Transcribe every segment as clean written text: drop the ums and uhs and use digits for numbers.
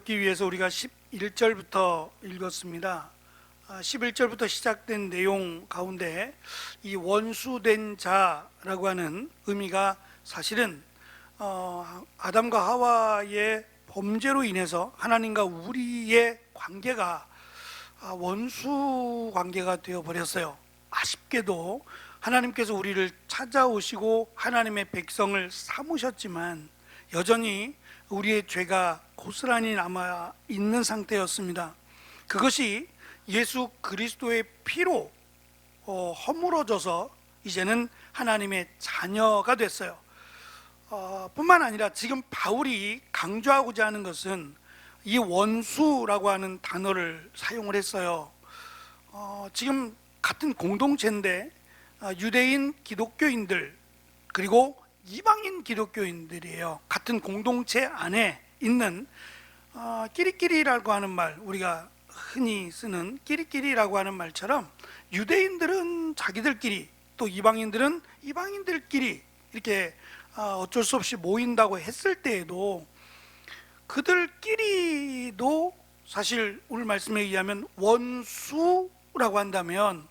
듣기 위해서 우리가 11절부터 읽었습니다. 11절부터 시작된 내용 가운데 이 원수된 자라고 하는 의미가 사실은 아담과 하와의 범죄로 인해서 하나님과 우리의 관계가 원수 관계가 되어버렸어요. 아쉽게도 하나님께서 우리를 찾아오시고 하나님의 백성을 삼으셨지만 여전히 우리의 죄가 고스란히 남아 있는 상태였습니다. 그것이 예수 그리스도의 피로 허물어져서 이제는 하나님의 자녀가 됐어요. 뿐만 아니라 지금 바울이 강조하고자 하는 것은 이 원수라고 하는 단어를 사용을 했어요. 지금 같은 공동체인데 유대인 기독교인들 그리고 이방인 기독교인들이에요. 같은 공동체 안에 있는 끼리끼리라고 하는 말, 우리가 흔히 쓰는 끼리끼리라고 하는 말처럼 유대인들은 자기들끼리, 또 이방인들은 이방인들끼리 이렇게 어쩔 수 없이 모인다고 했을 때에도 그들끼리도 사실 오늘 말씀에 의하면 원수라고 한다면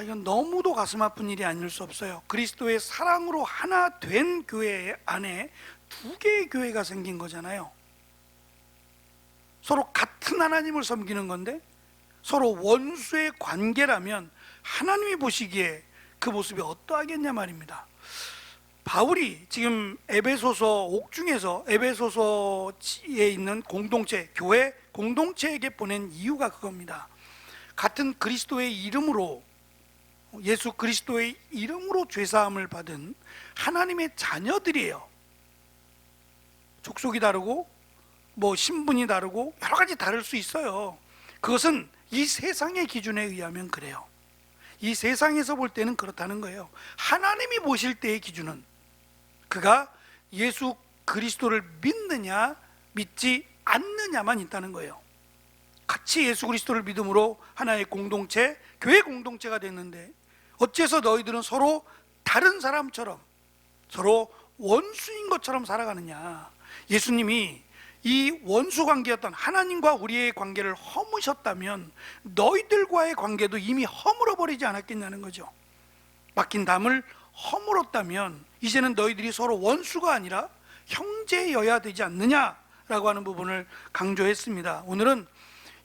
이건 너무도 가슴 아픈 일이 아닐 수 없어요. 그리스도의 사랑으로 하나 된 교회 안에 두 개의 교회가 생긴 거잖아요. 서로 같은 하나님을 섬기는 건데 서로 원수의 관계라면 하나님이 보시기에 그 모습이 어떠하겠냐 말입니다. 바울이 지금 에베소서 옥중에서 에베소서에 있는 공동체, 교회 공동체에게 보낸 이유가 그겁니다. 같은 그리스도의 이름으로, 예수 그리스도의 이름으로 죄사함을 받은 하나님의 자녀들이에요. 족속이 다르고 신분이 다르고 여러 가지 다를 수 있어요. 그것은 이 세상의 기준에 의하면 그래요. 이 세상에서 볼 때는 그렇다는 거예요. 하나님이 보실 때의 기준은 그가 예수 그리스도를 믿느냐 믿지 않느냐만 있다는 거예요. 같이 예수 그리스도를 믿음으로 하나의 공동체, 교회 공동체가 됐는데 어째서 너희들은 서로 다른 사람처럼, 서로 원수인 것처럼 살아가느냐. 예수님이 이 원수 관계였던 하나님과 우리의 관계를 허무셨다면 너희들과의 관계도 이미 허물어 버리지 않았겠냐는 거죠. 맡긴 담을 허물었다면 이제는 너희들이 서로 원수가 아니라 형제여야 되지 않느냐라고 하는 부분을 강조했습니다. 오늘은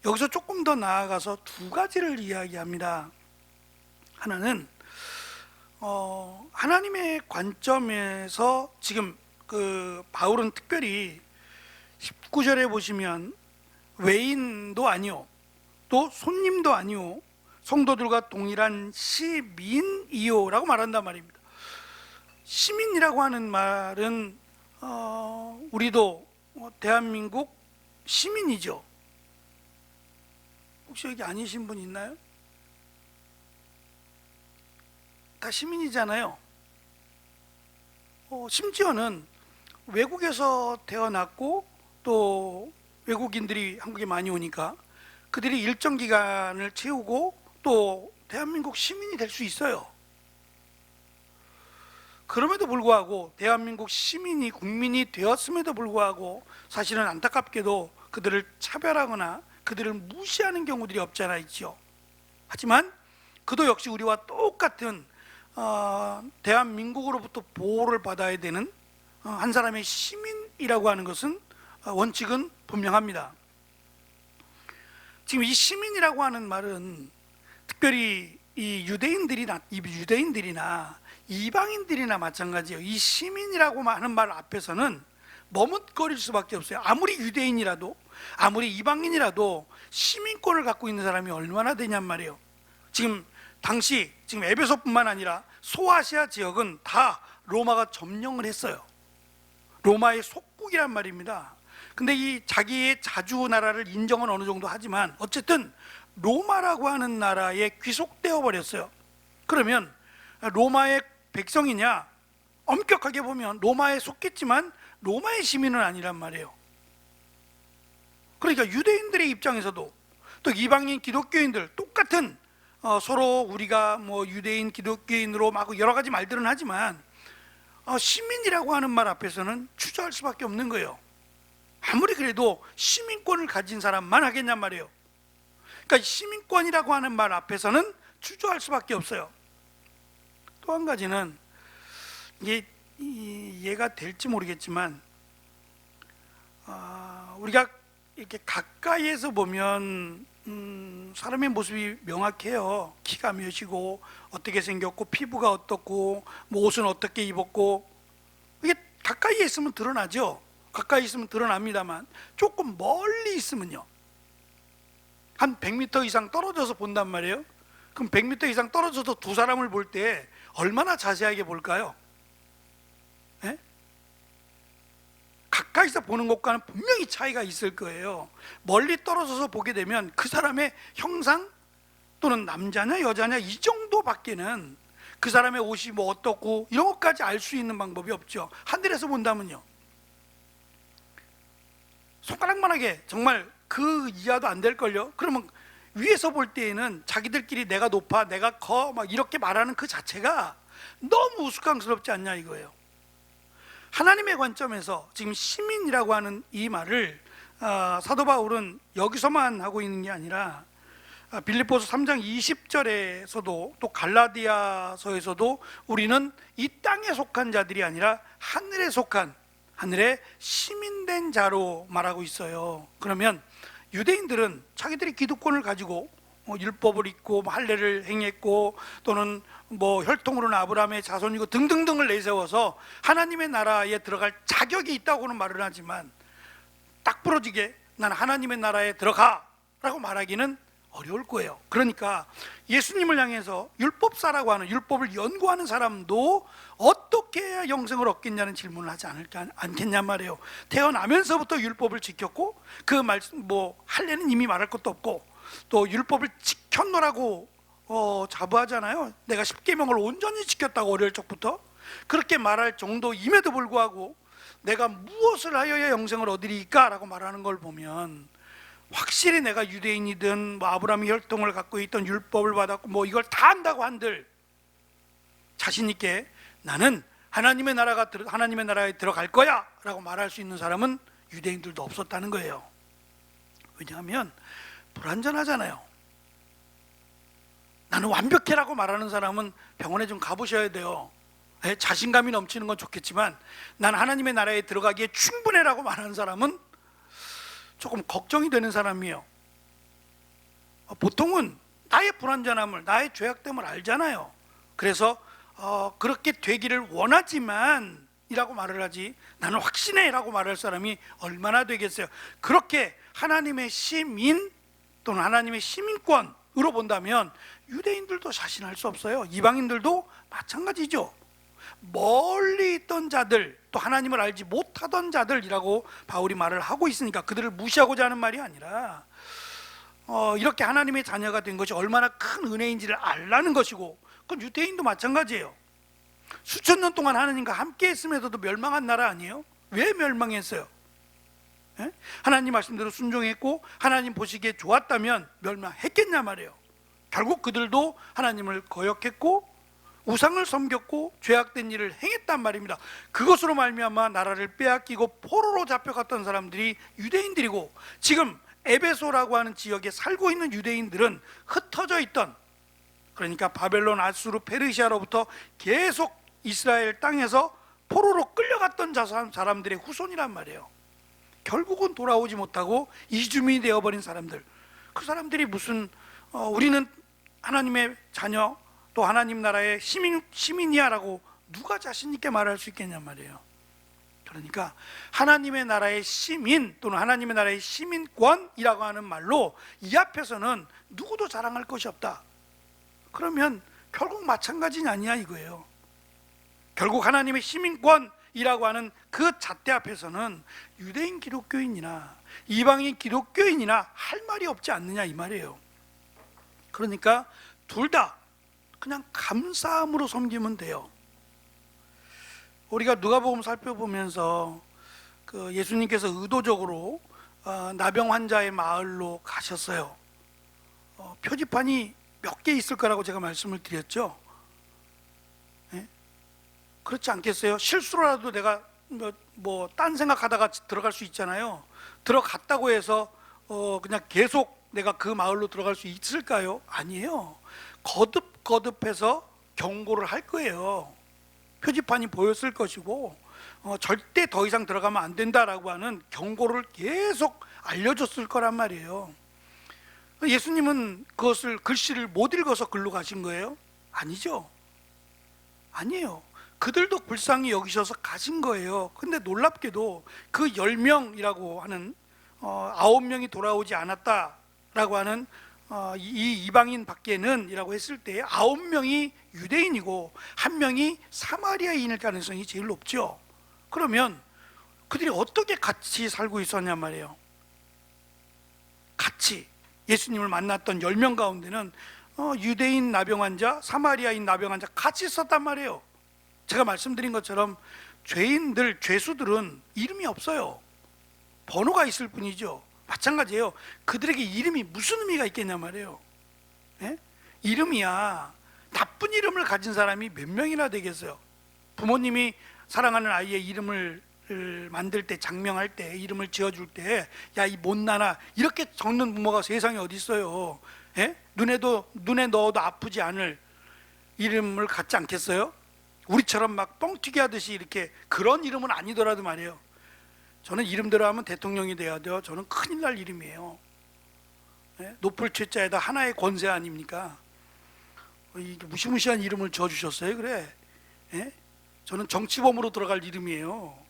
여기서 조금 더 나아가서 두 가지를 이야기합니다. 하나는 하나님의 관점에서 지금 바울은 특별히 19절에 보시면 외인도 아니요 또 손님도 아니요 성도들과 동일한 시민이요 라고 말한단 말입니다. 시민이라고 하는 말은 우리도 대한민국 시민이죠. 혹시 여기 아니신 분 있나요? 다 시민이잖아요. 심지어는 외국에서 태어났고 또 외국인들이 한국에 많이 오니까 그들이 일정 기간을 채우고 또 대한민국 시민이 될 수 있어요. 그럼에도 불구하고 대한민국 시민이 국민이 되었음에도 불구하고 사실은 안타깝게도 그들을 차별하거나 그들을 무시하는 경우들이 없잖아 있죠. 하지만 그도 역시 우리와 똑같은 대한민국으로부터 보호를 받아야 되는 한 사람의 시민이라고 하는 것은 원칙은 분명합니다. 지금 이 시민이라고 하는 말은 특별히 이 유대인들이나 이방인들이나 마찬가지예요. 이 시민이라고 하는 말 앞에서는 머뭇거릴 수밖에 없어요. 아무리 유대인이라도 아무리 이방인이라도 시민권을 갖고 있는 사람이 얼마나 되냔 말이에요. 지금 에베소뿐만 아니라 소아시아 지역은 다 로마가 점령을 했어요. 로마의 속국이란 말입니다. 근데 이 자기의 자주 나라를 인정은 어느 정도 하지만 어쨌든 로마라고 하는 나라에 귀속되어 버렸어요. 그러면 로마의 백성이냐? 엄격하게 보면 로마에 속했지만 로마의 시민은 아니란 말이에요. 그러니까 유대인들의 입장에서도 또 이방인 기독교인들 똑같은 서로 우리가 유대인 기독교인으로 막 여러 가지 말들은 하지만 시민이라고 하는 말 앞에서는 주저할 수밖에 없는 거예요. 아무리 그래도 시민권을 가진 사람만 하겠냔 말이에요. 그러니까 시민권이라고 하는 말 앞에서는 주저할 수밖에 없어요. 또 한 가지는 이게 이해가 될지 모르겠지만 우리가 이렇게 가까이에서 보면 사람의 모습이 명확해요. 키가 몇이고 어떻게 생겼고 피부가 어떻고 뭐 옷은 어떻게 입었고, 이게 가까이에 있으면 드러나죠. 가까이 있으면 드러납니다만 조금 멀리 있으면요, 한 100m 이상 떨어져서 본단 말이에요. 그럼 100m 이상 떨어져서 두 사람을 볼 때 얼마나 자세하게 볼까요? 예? 가까이서 보는 것과는 분명히 차이가 있을 거예요. 멀리 떨어져서 보게 되면 그 사람의 형상 또는 남자냐 여자냐 이 정도밖에는, 그 사람의 옷이 뭐 어떻고 이런 것까지 알 수 있는 방법이 없죠. 하늘에서 본다면요, 손가락만하게 정말 그 이하도 안 될걸요. 그러면 위에서 볼 때에는 자기들끼리 내가 높아 내가 커 막 이렇게 말하는 그 자체가 너무 우스꽝스럽지 않냐 이거예요. 하나님의 관점에서 지금 시민이라고 하는 이 말을 사도 바울은 여기서만 하고 있는 게 아니라 빌립보서 3장 20절에서도 또 갈라디아서에서도 우리는 이 땅에 속한 자들이 아니라 하늘에 속한, 하늘의 시민된 자로 말하고 있어요. 그러면 유대인들은 자기들이 기득권을 가지고 율법을 잊고 할례를 행했고 또는 뭐 혈통으로는 아브라함의 자손이고 등등등을 내세워서 하나님의 나라에 들어갈 자격이 있다고는 말을 하지만 딱 부러지게 난 하나님의 나라에 들어가 라고 말하기는 어려울 거예요. 그러니까 예수님을 향해서 율법사라고 하는, 율법을 연구하는 사람도 어떻게 해야 영생을 얻겠냐는 질문을 하지 않겠냔 말이에요. 태어나면서부터 율법을 지켰고 그 말씀 뭐 할례는 이미 말할 것도 없고 또 율법을 지켰노라고 자부하잖아요. 내가 십계명을 온전히 지켰다고 어릴 적부터 그렇게 말할 정도임에도 불구하고 내가 무엇을 하여야 영생을 얻으리까 라고 말하는 걸 보면 확실히 내가 유대인이든 뭐 아브라함의 혈통을 갖고 있던 율법을 받았고 뭐 이걸 다 안다고 한들 자신 있게 나는 하나님의 나라에 들어갈 거야 라고 말할 수 있는 사람은 유대인들도 없었다는 거예요. 왜냐하면 불완전하잖아요. 나는 완벽해라고 말하는 사람은 병원에 좀 가보셔야 돼요. 자신감이 넘치는 건 좋겠지만 난 하나님의 나라에 들어가기에 충분해라고 말하는 사람은 조금 걱정이 되는 사람이에요. 보통은 나의 불완전함을, 나의 죄악됨을 알잖아요. 그래서 그렇게 되기를 원하지만 이라고 말을 하지, 나는 확신해 라고 말할 사람이 얼마나 되겠어요. 그렇게 하나님의 시민 또는 하나님의 시민권으로 본다면 유대인들도 자신할 수 없어요. 이방인들도 마찬가지죠. 멀리 있던 자들, 또 하나님을 알지 못하던 자들이라고 바울이 말을 하고 있으니까 그들을 무시하고자 하는 말이 아니라 이렇게 하나님의 자녀가 된 것이 얼마나 큰 은혜인지를 알라는 것이고, 그건 유대인도 마찬가지예요. 수천 년 동안 하나님과 함께 했음에도 멸망한 나라 아니에요? 왜 멸망했어요? 하나님 말씀대로 순종했고 하나님 보시기에 좋았다면 멸망했겠냐 말이에요. 결국 그들도 하나님을 거역했고 우상을 섬겼고 죄악된 일을 행했단 말입니다. 그것으로 말미암아 나라를 빼앗기고 포로로 잡혀갔던 사람들이 유대인들이고, 지금 에베소라고 하는 지역에 살고 있는 유대인들은 흩어져 있던, 그러니까 바벨론, 아수르, 페르시아로부터 계속 이스라엘 땅에서 포로로 끌려갔던 사람들의 후손이란 말이에요. 결국은 돌아오지 못하고 이주민이 되어버린 사람들, 그 사람들이 무슨 우리는 하나님의 자녀 또 하나님 나라의 시민이야 라고 누가 자신 있게 말할 수 있겠냐 말이에요. 그러니까 하나님의 나라의 시민 또는 하나님의 나라의 시민권이라고 하는 말로 이 앞에서는 누구도 자랑할 것이 없다. 그러면 결국 마찬가지냐 아니야 이거예요. 결국 하나님의 시민권이라고 하는 그 잣대 앞에서는 유대인 기독교인이나 이방인 기독교인이나 할 말이 없지 않느냐 이 말이에요. 그러니까 둘 다 그냥 감사함으로 섬기면 돼요. 우리가 누가복음 살펴보면서 그 예수님께서 의도적으로 나병 환자의 마을로 가셨어요. 표지판이 몇 개 있을 거라고 제가 말씀을 드렸죠. 예? 그렇지 않겠어요? 실수로라도 내가 뭐 딴 생각하다가 들어갈 수 있잖아요. 들어갔다고 해서 그냥 계속 내가 그 마을로 들어갈 수 있을까요? 아니에요. 거듭거듭해서 경고를 할 거예요. 표지판이 보였을 것이고 절대 더 이상 들어가면 안 된다라고 하는 경고를 계속 알려줬을 거란 말이에요. 예수님은 그것을 글씨를 못 읽어서 글로 가신 거예요? 아니죠. 아니에요. 그들도 불쌍히 여기셔서 가신 거예요. 근데 놀랍게도 그 10명이라고 하는 9명이 돌아오지 않았다라고 하는 이 이방인 밖에는 이라고 했을 때 9명이 유대인이고 1명이 사마리아인일 가능성이 제일 높죠. 그러면 그들이 어떻게 같이 살고 있었냐 말이에요. 같이 예수님을 만났던 10명 가운데는 유대인 나병 환자, 사마리아인 나병 환자 같이 있었단 말이에요. 제가 말씀드린 것처럼 죄인들, 죄수들은 이름이 없어요. 번호가 있을 뿐이죠. 마찬가지예요. 그들에게 이름이 무슨 의미가 있겠냐 말이에요. 예? 이름이야. 나쁜 이름을 가진 사람이 몇 명이나 되겠어요. 부모님이 사랑하는 아이의 이름을 만들 때, 장명할 때, 이름을 지어줄 때, 야, 이 못나나, 이렇게 적는 부모가 세상에 어디 있어요. 예? 눈에 넣어도 아프지 않을 이름을 갖지 않겠어요? 우리처럼 막 뻥튀기 하듯이 이렇게, 그런 이름은 아니더라도 말이에요. 저는 이름대로 하면 대통령이 돼야 돼요. 저는 큰일 날 이름이에요. 예? 높을 최자에다 하나의 권세 아닙니까? 이게 무시무시한 이름을 지어주셨어요. 그래. 예? 저는 정치범으로 들어갈 이름이에요.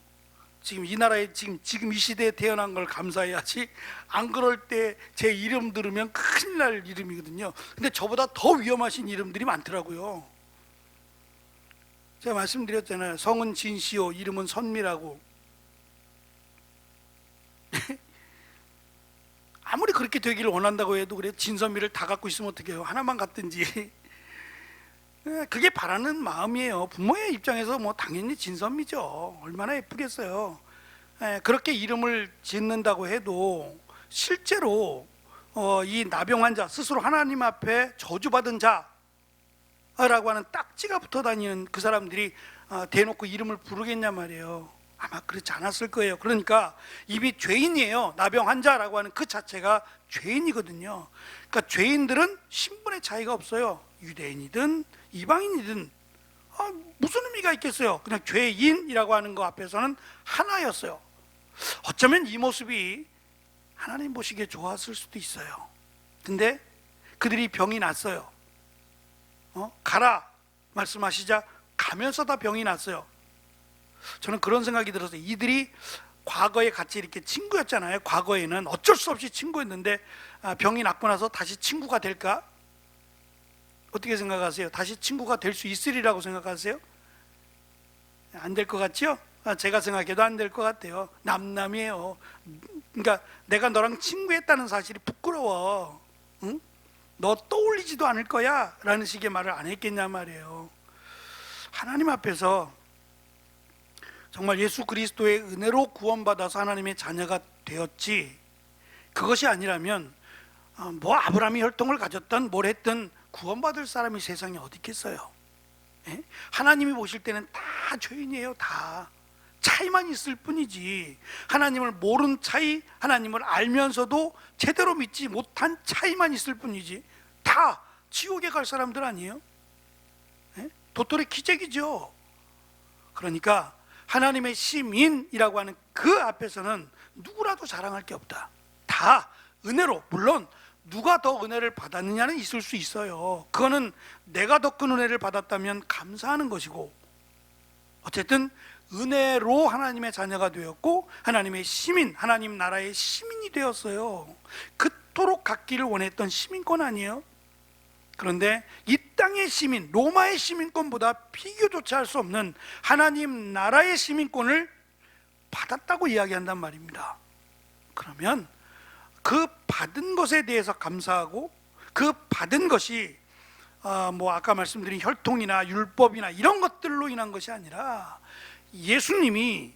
지금 이 나라에 지금 이 시대에 태어난 걸 감사해야지, 안 그럴 때 제 이름 들으면 큰일 날 이름이거든요. 근데 저보다 더 위험하신 이름들이 많더라고요. 제가 말씀드렸잖아요. 성은 진시오, 이름은 선미라고. 아무리 그렇게 되기를 원한다고 해도 그래, 진선미를 다 갖고 있으면 어떡해요. 하나만 갖든지. 그게 바라는 마음이에요. 부모의 입장에서 뭐 당연히 진선미죠. 얼마나 예쁘겠어요. 그렇게 이름을 짓는다고 해도 실제로 이 나병 환자 스스로 하나님 앞에 저주받은 자라고 하는 딱지가 붙어 다니는 그 사람들이 대놓고 이름을 부르겠냐 말이에요. 아마 그렇지 않았을 거예요. 그러니까 이미 죄인이에요. 나병 환자라고 하는 그 자체가 죄인이거든요. 그러니까 죄인들은 신분의 차이가 없어요. 유대인이든 이방인이든 무슨 의미가 있겠어요. 그냥 죄인이라고 하는 거 앞에서는 하나였어요. 어쩌면 이 모습이 하나님 보시기에 좋았을 수도 있어요. 근데 그들이 병이 났어요. 가라 말씀하시자 가면서 다 병이 났어요. 저는 그런 생각이 들어서, 이들이 과거에 같이 이렇게 친구였잖아요. 과거에는 어쩔 수 없이 친구였는데 병이 났고 나서 다시 친구가 될까? 어떻게 생각하세요? 다시 친구가 될 수 있으리라고 생각하세요? 안 될 것 같죠? 제가 생각해도 안 될 것 같아요. 남남이에요. 그러니까 내가 너랑 친구했다는 사실이 부끄러워. 응? 너 떠올리지도 않을 거야 라는 식의 말을 안 했겠냐 말이에요. 하나님 앞에서 정말 예수 그리스도의 은혜로 구원받아서 하나님의 자녀가 되었지, 그것이 아니라면 뭐 아브라함이 혈통을 가졌던 뭘 했든 구원받을 사람이 세상에 어디 있겠어요. 예? 하나님이 보실 때는 다 죄인이에요. 다 차이만 있을 뿐이지, 하나님을 모른 차이, 하나님을 알면서도 제대로 믿지 못한 차이만 있을 뿐이지, 다 지옥에 갈 사람들 아니에요? 예? 도토리 기적이죠. 그러니까 하나님의 시민이라고 하는 그 앞에서는 누구라도 자랑할 게 없다. 다 은혜로, 물론 누가 더 은혜를 받았느냐는 있을 수 있어요. 그거는 내가 더 큰 은혜를 받았다면 감사하는 것이고, 어쨌든 은혜로 하나님의 자녀가 되었고 하나님의 시민, 하나님 나라의 시민이 되었어요. 그토록 갖기를 원했던 시민권 아니에요? 그런데 이 땅의 시민, 로마의 시민권보다 비교조차 할 수 없는 하나님 나라의 시민권을 받았다고 이야기한단 말입니다. 그러면 그 받은 것에 대해서 감사하고, 그 받은 것이 뭐 아까 말씀드린 혈통이나 율법이나 이런 것들로 인한 것이 아니라, 예수님이,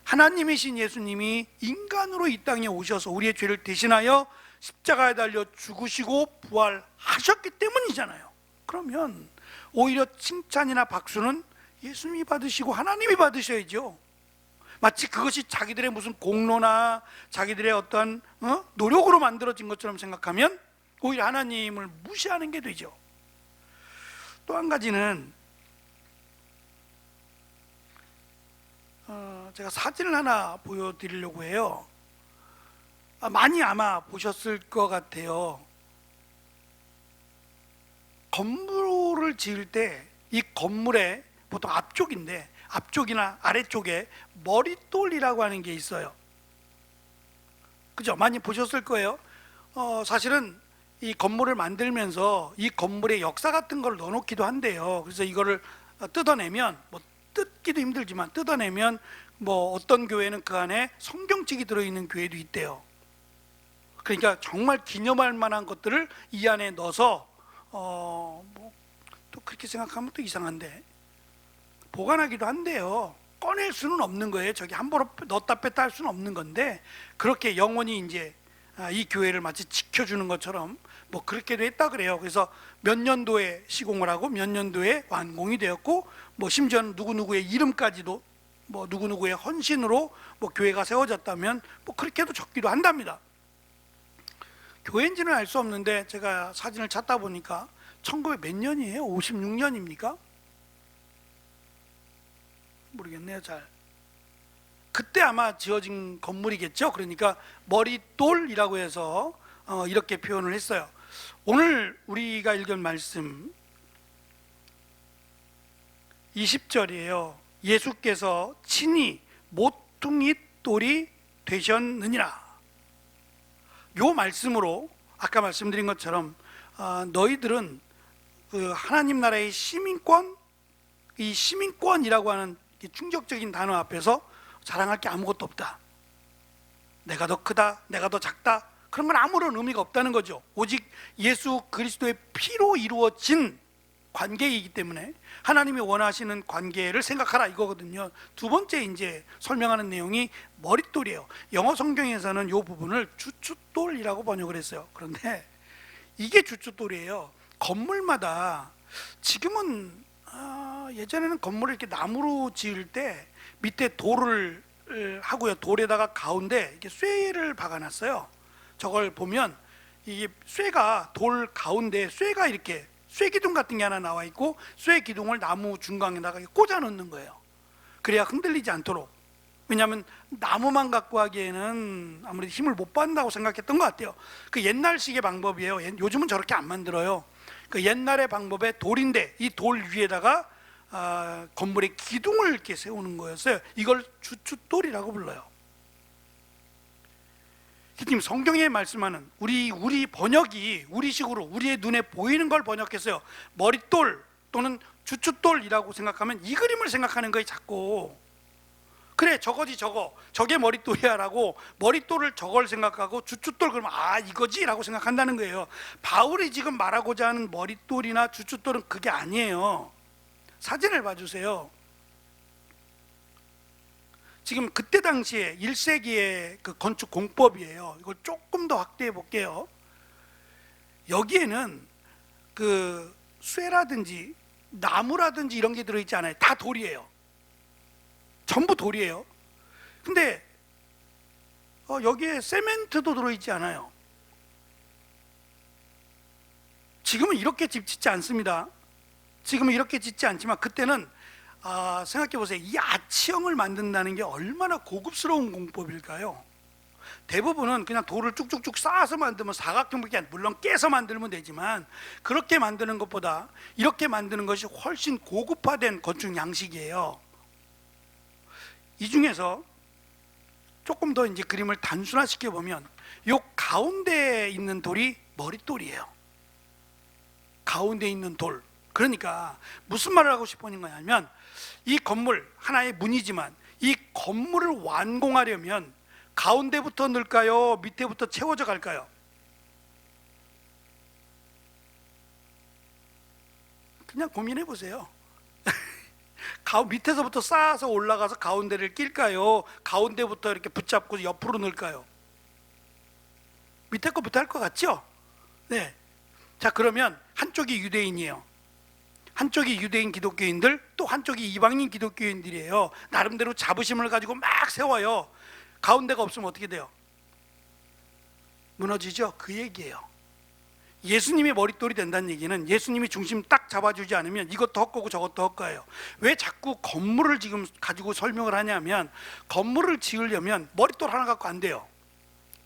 하나님이신 예수님이 인간으로 이 땅에 오셔서 우리의 죄를 대신하여 십자가에 달려 죽으시고 부활하셨기 때문이잖아요. 그러면 오히려 칭찬이나 박수는 예수님이 받으시고 하나님이 받으셔야죠. 마치 그것이 자기들의 무슨 공로나 자기들의 어떤 노력으로 만들어진 것처럼 생각하면 오히려 하나님을 무시하는 게 되죠. 또 한 가지는 제가 사진을 하나 보여드리려고 해요. 많이 아마 보셨을 것 같아요. 건물을 지을 때 이 건물의 보통 앞쪽인데 앞쪽이나 아래쪽에 머릿돌이라고 하는 게 있어요. 그죠? 많이 보셨을 거예요. 사실은 이 건물을 만들면서 이 건물의 역사 같은 걸 넣어놓기도 한대요. 그래서 이거를 뜯어내면 뭐 뜯기도 힘들지만 뜯어내면 뭐 어떤 교회는 그 안에 성경책이 들어있는 교회도 있대요. 그러니까 정말 기념할 만한 것들을 이 안에 넣어서 뭐 또 그렇게 생각하면 또 이상한데 보관하기도 한대요. 꺼낼 수는 없는 거예요. 저기 함부로 넣었다 뺐다 할 수는 없는 건데 그렇게 영원히 이제 이 교회를 마치 지켜주는 것처럼 뭐 그렇게도 했다 그래요. 그래서 몇 년도에 시공을 하고 몇 년도에 완공이 되었고 뭐 심지어는 누구누구의 이름까지도 뭐 누구누구의 헌신으로 뭐 교회가 세워졌다면 뭐 그렇게도 적기도 한답니다. 교회인지는 알 수 없는데 제가 사진을 찾다 보니까 1900 몇 년이에요? 56년입니까? 모르겠네요. 잘 그때 아마 지어진 건물이겠죠. 그러니까 머릿돌이라고 해서 이렇게 표현을 했어요. 오늘 우리가 읽은 말씀 20절이에요. 예수께서 친히 모퉁이 돌이 되셨느니라. 요 말씀으로 아까 말씀드린 것처럼 너희들은 그 하나님 나라의 시민권, 이 시민권이라고 하는 충격적인 단어 앞에서 자랑할 게 아무것도 없다. 내가 더 크다, 내가 더 작다, 그런 건 아무런 의미가 없다는 거죠. 오직 예수 그리스도의 피로 이루어진 관계이기 때문에 하나님이 원하시는 관계를 생각하라 이거거든요. 두 번째 이제 설명하는 내용이 머릿돌이에요. 영어 성경에서는 이 부분을 주춧돌이라고 번역을 했어요. 그런데 이게 주춧돌이에요. 건물마다 지금은 예전에는 건물을 이렇게 나무로 지을 때 밑에 돌을 하고요. 돌에다가 가운데 이렇게 쇠를 박아놨어요. 저걸 보면 이게 쇠가 돌 가운데 쇠가 이렇게 쇠 기둥 같은 게 하나 나와 있고 쇠 기둥을 나무 중간에다가 꽂아 놓는 거예요. 그래야 흔들리지 않도록. 왜냐하면 나무만 갖고 하기에는 아무래도 힘을 못 받는다고 생각했던 것 같아요. 그 옛날식의 방법이에요. 요즘은 저렇게 안 만들어요. 그 옛날의 방법의 돌인데 이 돌 위에다가 건물의 기둥을 이렇게 세우는 거였어요. 이걸 주춧돌이라고 불러요. 지금 성경에 말씀하는 우리 번역이 우리식으로 우리의 눈에 보이는 걸 번역했어요. 머릿돌 또는 주춧돌이라고 생각하면 이 그림을 생각하는 거예요. 자꾸 그래 저거지 저게 머릿돌이야 라고 머릿돌을 저걸 생각하고 주춧돌 그러면 이거지 라고 생각한다는 거예요. 바울이 지금 말하고자 하는 머릿돌이나 주춧돌은 그게 아니에요. 사진을 봐주세요. 지금 그때 당시에 1세기의 그 건축 공법이에요. 이걸 조금 더 확대해 볼게요. 여기에는 그 쇠라든지 나무라든지 이런 게 들어있지 않아요. 다 돌이에요. 전부 돌이에요. 근데 여기에 세멘트도 들어있지 않아요. 지금은 이렇게 집 짓지 않습니다. 지금은 이렇게 짓지 않지만 그때는 생각해 보세요. 이 아치형을 만든다는 게 얼마나 고급스러운 공법일까요? 대부분은 그냥 돌을 쭉쭉쭉 쌓아서 만들면 사각형밖에 아니라 물론 깨서 만들면 되지만 그렇게 만드는 것보다 이렇게 만드는 것이 훨씬 고급화된 건축 양식이에요. 이 중에서 조금 더 이제 그림을 단순화시켜 보면 이 가운데에 있는 돌이 머릿돌이에요. 가운데 있는 돌. 그러니까 무슨 말을 하고 싶은 거냐면 이 건물 하나의 문이지만 이 건물을 완공하려면 가운데부터 넣을까요? 밑에부터 채워져 갈까요? 그냥 고민해 보세요. 밑에서부터 쌓아서 올라가서 가운데를 낄까요? 가운데부터 이렇게 붙잡고 옆으로 넣을까요? 밑에 거부터 할 것 같죠? 네. 자, 그러면 한쪽이 유대인이에요. 한쪽이 유대인 기독교인들, 또 한쪽이 이방인 기독교인들이에요. 나름대로 자부심을 가지고 막 세워요. 가운데가 없으면 어떻게 돼요? 무너지죠? 그 얘기예요. 예수님이 머릿돌이 된다는 얘기는 예수님이 중심 딱 잡아주지 않으면 이것도 헛거고 저것도 헛거예요. 왜 자꾸 건물을 지금 가지고 설명을 하냐면, 건물을 지으려면 머릿돌 하나 갖고 안 돼요.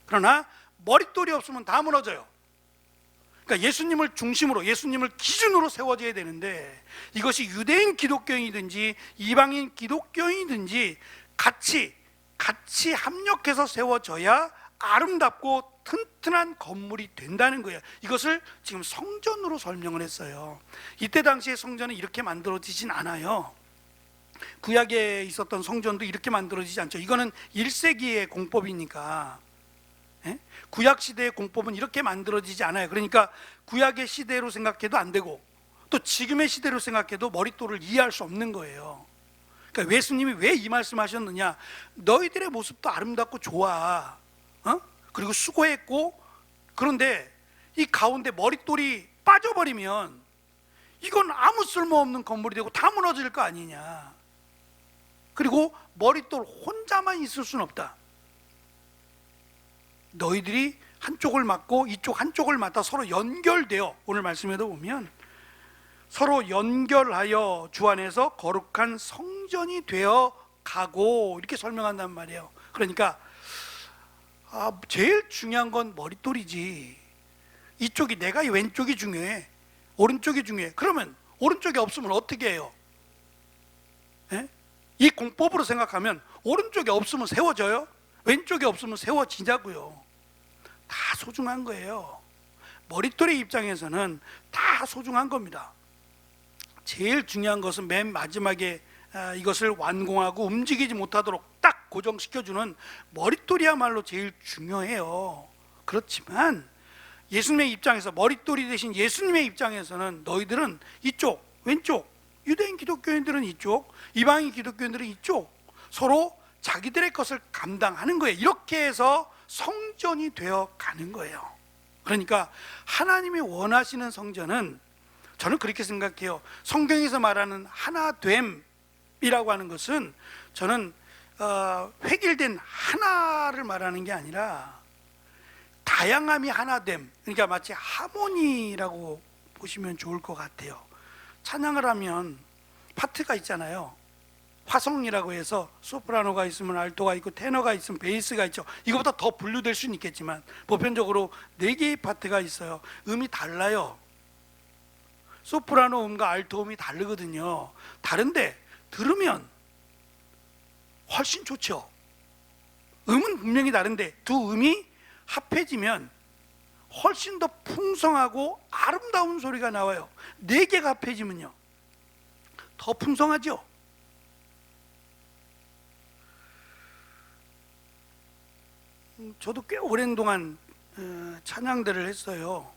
그러나 머릿돌이 없으면 다 무너져요. 그러니까 예수님을 중심으로, 예수님을 기준으로 세워져야 되는데, 이것이 유대인 기독교인이든지 이방인 기독교인이든지 같이 합력해서 세워져야 아름답고 튼튼한 건물이 된다는 거예요. 이것을 지금 성전으로 설명을 했어요. 이때 당시에 성전은 이렇게 만들어지진 않아요. 구약에 있었던 성전도 이렇게 만들어지지 않죠. 이거는 1세기의 공법이니까. 구약 시대의 공법은 이렇게 만들어지지 않아요. 그러니까 구약의 시대로 생각해도 안 되고, 또 지금의 시대로 생각해도 머릿돌을 이해할 수 없는 거예요. 그러니까 예수님이 왜 이 말씀하셨느냐? 너희들의 모습도 아름답고 좋아, 그리고 수고했고, 그런데 이 가운데 머릿돌이 빠져버리면 이건 아무 쓸모없는 건물이 되고 다 무너질 거 아니냐. 그리고 머릿돌 혼자만 있을 수는 없다. 너희들이 한쪽을 맡고 이쪽 한쪽을 맡아 서로 연결되어, 오늘 말씀에도 보면 서로 연결하여 주 안에서 거룩한 성전이 되어 가고, 이렇게 설명한단 말이에요. 그러니까 제일 중요한 건 머릿돌이지, 이쪽이, 내가 왼쪽이 중요해, 오른쪽이 중요해. 그러면 오른쪽이 없으면 어떻게 해요? 이 공법으로 생각하면 오른쪽이 없으면 세워져요? 왼쪽이 없으면 세워지냐고요. 다 소중한 거예요. 머릿돌의 입장에서는 다 소중한 겁니다. 제일 중요한 것은 맨 마지막에 이것을 완공하고 움직이지 못하도록 딱 고정시켜주는 머릿돌이야말로 제일 중요해요. 그렇지만 예수님의 입장에서, 머릿돌이 되신 예수님의 입장에서는 너희들은 이쪽, 왼쪽, 유대인 기독교인들은 이쪽, 이방인 기독교인들은 이쪽, 서로 자기들의 것을 감당하는 거예요. 이렇게 해서 성전이 되어 가는 거예요. 그러니까 하나님이 원하시는 성전은, 저는 그렇게 생각해요. 성경에서 말하는 하나됨이라고 하는 것은, 저는 획일된 하나를 말하는 게 아니라 다양함이 하나됨, 그러니까 마치 하모니라고 보시면 좋을 것 같아요. 찬양을 하면 파트가 있잖아요. 화성이라고 해서 소프라노가 있으면 알토가 있고 테너가 있으면 베이스가 있죠. 이거보다 더 분류될 수는 있겠지만 보편적으로 4개의 파트가 있어요. 음이 달라요. 소프라노 음과 알토 음이 다르거든요. 다른데 들으면 훨씬 좋죠. 음은 분명히 다른데 두 음이 합해지면 훨씬 더 풍성하고 아름다운 소리가 나와요. 4개가 합해지면요 더 풍성하죠. 저도 꽤 오랜 동안 찬양대를 했어요.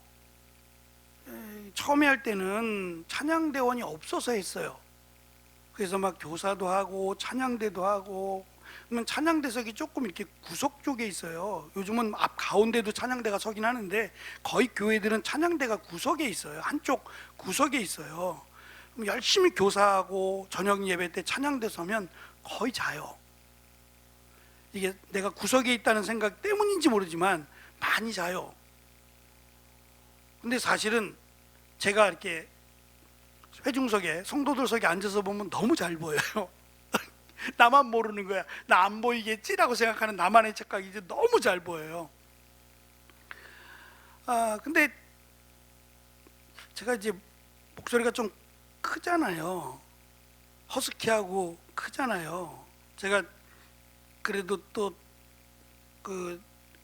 처음에 할 때는 찬양대원이 없어서 했어요. 그래서 막 교사도 하고 찬양대도 하고, 그러면 찬양대석이 조금 이렇게 구석 쪽에 있어요. 요즘은 앞 가운데도 찬양대가 서긴 하는데 거의 교회들은 찬양대가 구석에 있어요. 한쪽 구석에 있어요. 그럼 열심히 교사하고 저녁 예배 때 찬양대 서면 거의 자요. 이게 내가 구석에 있다는 생각 때문인지 모르지만 많이 자요. 근데 사실은 제가 이렇게 회중석에, 성도들석에 앉아서 보면 너무 잘 보여요. 나만 모르는 거야. 나 안 보이겠지라고 생각하는 나만의 착각이 이제 너무 잘 보여요. 근데 제가 이제 목소리가 좀 크잖아요. 허스키하고 크잖아요. 제가 그래도 또 그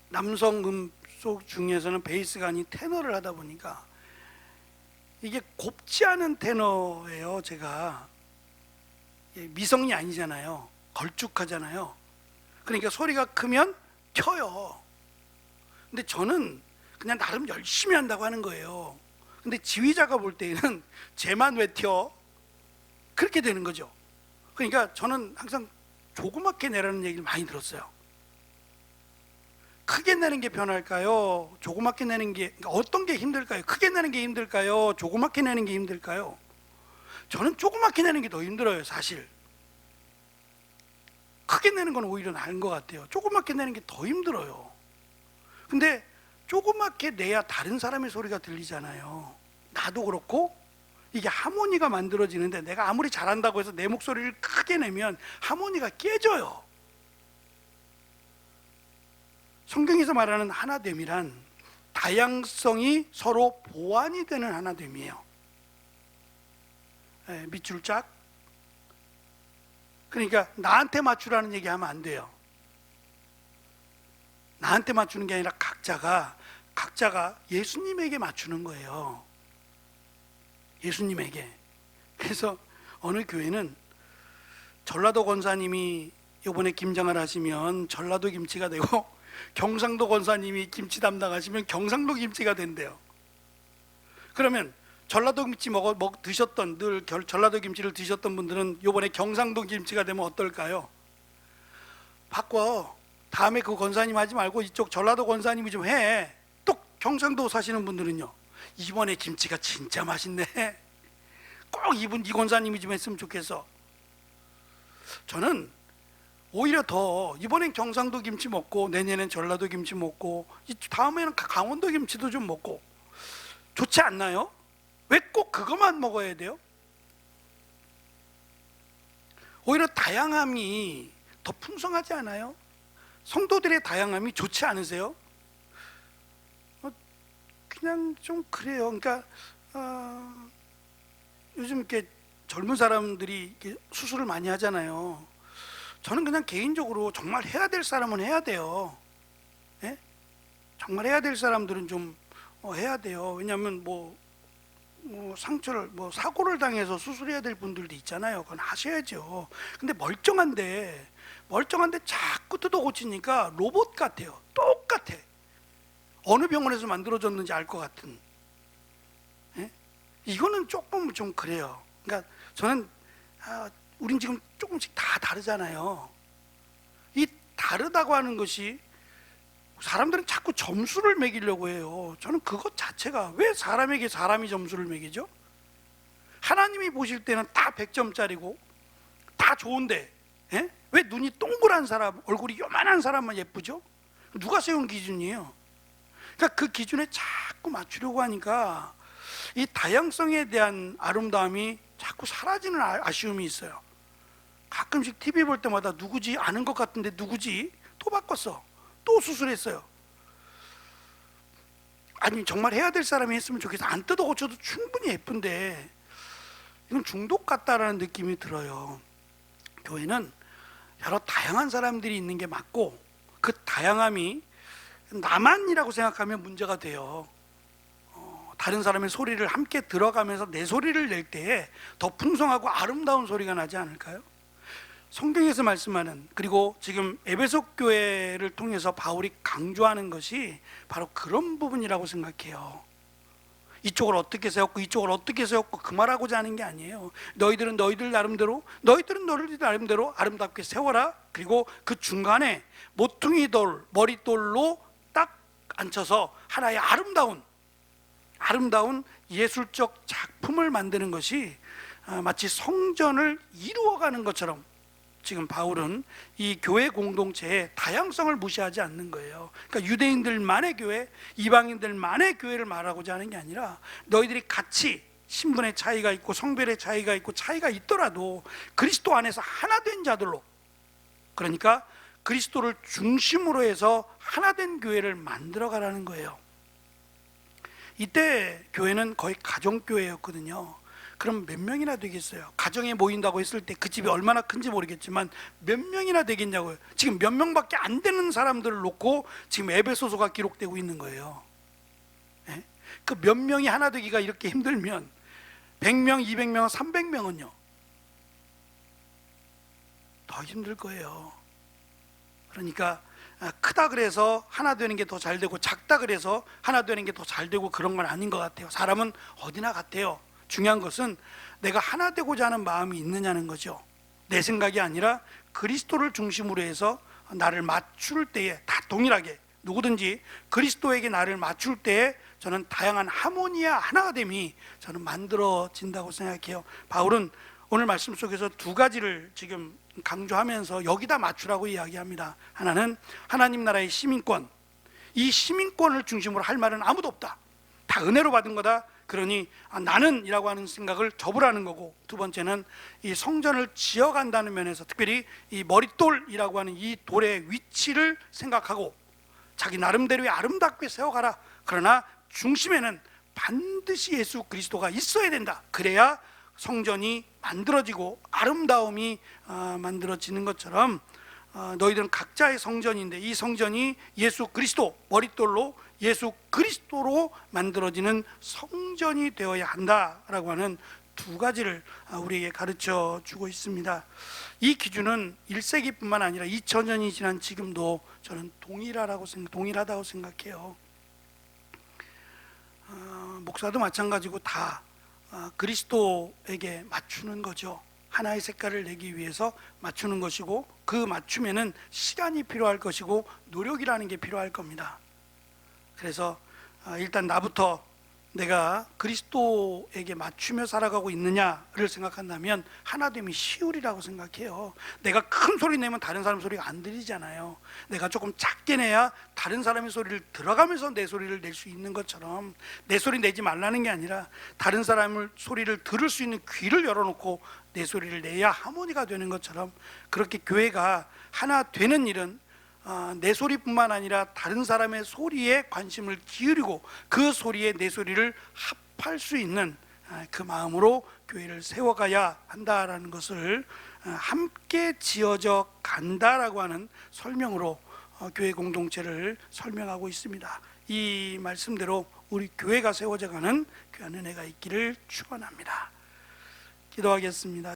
남성 음속 중에서는 베이스가 아닌 테너를 하다 보니까 이게 곱지 않은 테너예요. 제가 미성이 아니잖아요. 걸쭉하잖아요. 그러니까 소리가 크면 켜요. 근데 저는 그냥 나름 열심히 한다고 하는 거예요. 근데 지휘자가 볼 때는 쟤만 왜 튀어? 그렇게 되는 거죠. 그러니까 저는 항상 조그맣게 내라는 얘기를 많이 들었어요. 크게 내는 게 편할까요? 조그맣게 내는 게, 그러니까 어떤 게 힘들까요? 크게 내는 게 힘들까요? 조그맣게 내는 게 힘들까요? 저는 조그맣게 내는 게 더 힘들어요, 사실. 크게 내는 건 오히려 나은 것 같아요. 조그맣게 내는 게 더 힘들어요. 근데 조그맣게 내야 다른 사람의 소리가 들리잖아요. 나도 그렇고 이게 하모니가 만들어지는데, 내가 아무리 잘한다고 해서 내 목소리를 크게 내면 하모니가 깨져요. 성경에서 말하는 하나됨이란 다양성이 서로 보완이 되는 하나됨이에요. 밑줄 짝. 그러니까 나한테 맞추라는 얘기하면 안 돼요. 나한테 맞추는 게 아니라 각자가 예수님에게 맞추는 거예요. 예수님에게. 그래서 어느 교회는 전라도 권사님이 이번에 김장을 하시면 전라도 김치가 되고, 경상도 권사님이 김치 담당하시면 경상도 김치가 된대요. 그러면 전라도 김치 드셨던, 늘 전라도 김치를 드셨던 분들은 이번에 경상도 김치가 되면 어떨까요? 바꿔. 다음에 그 권사님 하지 말고 이쪽 전라도 권사님이 좀 해. 또 경상도 사시는 분들은요, 이번에 김치가 진짜 맛있네, 꼭 이 권사님이 좀 했으면 좋겠어. 저는 오히려 더 이번엔 경상도 김치 먹고 내년엔 전라도 김치 먹고 다음에는 강원도 김치도 좀 먹고 좋지 않나요? 왜 꼭 그것만 먹어야 돼요? 오히려 다양함이 더 풍성하지 않아요? 성도들의 다양함이 좋지 않으세요? 그냥 좀 그래요. 그러니까 요즘 이렇게 젊은 사람들이 이렇게 수술을 많이 하잖아요. 저는 그냥 개인적으로 정말 해야 될 사람은 해야 돼요. 예? 정말 해야 될 사람들은 좀 해야 돼요. 왜냐하면 상처를 사고를 당해서 수술해야 될 분들도 있잖아요. 그건 하셔야죠. 근데 멀쩡한데 자꾸 뜯어 고치니까 로봇 같아요. 똑같아. 어느 병원에서 만들어졌는지 알 것 같은. 예? 이거는 조금 좀 그래요. 그러니까 저는 우린 지금 조금씩 다 다르잖아요. 이 다르다고 하는 것이, 사람들은 자꾸 점수를 매기려고 해요. 저는 그것 자체가, 왜 사람에게 사람이 점수를 매기죠? 하나님이 보실 때는 다 100점짜리고 다 좋은데, 예? 왜 눈이 동그란 사람, 얼굴이 요만한 사람만 예쁘죠? 누가 세운 기준이에요? 그러니까 그 기준에 자꾸 맞추려고 하니까 이 다양성에 대한 아름다움이 자꾸 사라지는 아쉬움이 있어요. 가끔씩 TV 볼 때마다 누구지? 아는 것 같은데 누구지? 또 바꿨어. 또 수술했어요. 아니, 정말 해야 될 사람이 했으면 좋겠어. 안 뜯어 고쳐도 충분히 예쁜데 이건 중독 같다라는 느낌이 들어요. 교회는 여러 다양한 사람들이 있는 게 맞고, 그 다양함이 나만이라고 생각하면 문제가 돼요. 다른 사람의 소리를 함께 들어가면서 내 소리를 낼 때에 더 풍성하고 아름다운 소리가 나지 않을까요? 성경에서 말씀하는, 그리고 지금 에베소 교회를 통해서 바울이 강조하는 것이 바로 그런 부분이라고 생각해요. 이쪽을 어떻게 세웠고 이쪽을 어떻게 세웠고 그 말하고자 하는 게 아니에요. 너희들은 너희들 나름대로 아름답게 세워라. 그리고 그 중간에 모퉁이 돌, 머릿돌로 딱 앉혀서 하나의 아름다운 예술적 작품을 만드는 것이 마치 성전을 이루어가는 것처럼, 지금 바울은 이 교회 공동체의 다양성을 무시하지 않는 거예요. 그러니까 유대인들만의 교회, 이방인들만의 교회를 말하고자 하는 게 아니라, 너희들이 같이 신분의 차이가 있고 성별의 차이가 있고 차이가 있더라도 그리스도 안에서 하나 된 자들로, 그러니까 그리스도를 중심으로 해서 하나 된 교회를 만들어 가라는 거예요. 이때 교회는 거의 가정교회였거든요. 그럼 몇 명이나 되겠어요? 가정에 모인다고 했을 때 그 집이 얼마나 큰지 모르겠지만 몇 명이나 되겠냐고요. 지금 몇 명밖에 안 되는 사람들을 놓고 지금 에베소서가 기록되고 있는 거예요. 예? 그 몇 명이 하나 되기가 이렇게 힘들면 100명, 200명, 300명은요 더 힘들 거예요. 그러니까 크다 그래서 하나 되는 게 더 잘 되고, 작다 그래서 하나 되는 게 더 잘 되고, 그런 건 아닌 것 같아요. 사람은 어디나 같아요. 중요한 것은 내가 하나 되고자 하는 마음이 있느냐는 거죠. 내 생각이 아니라 그리스도를 중심으로 해서 나를 맞출 때에 다 동일하게, 누구든지 그리스도에게 나를 맞출 때에 저는 다양한 하모니와 하나됨이 저는 만들어진다고 생각해요. 바울은 오늘 말씀 속에서 두 가지를 지금 강조하면서 여기다 맞추라고 이야기합니다. 하나는 하나님 나라의 시민권, 이 시민권을 중심으로 할 말은 아무도 없다. 다 은혜로 받은 거다. 그러니 나는 이라고 하는 생각을 접으라는 거고, 두 번째는 이 성전을 지어간다는 면에서 특별히 이 머릿돌이라고 하는 이 돌의 위치를 생각하고 자기 나름대로의 아름답게 세워가라. 그러나 중심에는 반드시 예수 그리스도가 있어야 된다. 그래야 성전이 만들어지고 아름다움이 만들어지는 것처럼 너희들은 각자의 성전인데 이 성전이 예수 그리스도, 머릿돌로 예수 그리스도로 만들어지는 성전이 되어야 한다라고 하는 두 가지를 우리에게 가르쳐 주고 있습니다. 이 기준은 1세기뿐만 아니라 2000년이 지난 지금도 저는 동일하다고 생각해요. 목사도 마찬가지고 다 그리스도에게 맞추는 거죠. 하나의 색깔을 내기 위해서 맞추는 것이고, 그 맞춤에는 시간이 필요할 것이고 노력이라는 게 필요할 겁니다. 그래서 일단 나부터 내가 그리스도에게 맞추며 살아가고 있느냐를 생각한다면 하나됨이 쉬우리라고 생각해요. 내가 큰 소리 내면 다른 사람 소리가 안 들리잖아요. 내가 조금 작게 내야 다른 사람의 소리를 들어가면서 내 소리를 낼 수 있는 것처럼, 내 소리 내지 말라는 게 아니라 다른 사람의 소리를 들을 수 있는 귀를 열어놓고 내 소리를 내야 하모니가 되는 것처럼, 그렇게 교회가 하나 되는 일은 내 소리뿐만 아니라 다른 사람의 소리에 관심을 기울이고 그 소리에 내 소리를 합할 수 있는 그 마음으로 교회를 세워가야 한다라는 것을 함께 지어져 간다라고 하는 설명으로 교회 공동체를 설명하고 있습니다. 이 말씀대로 우리 교회가 세워져 가는 귀한 은혜가 있기를 축원합니다. 기도하겠습니다.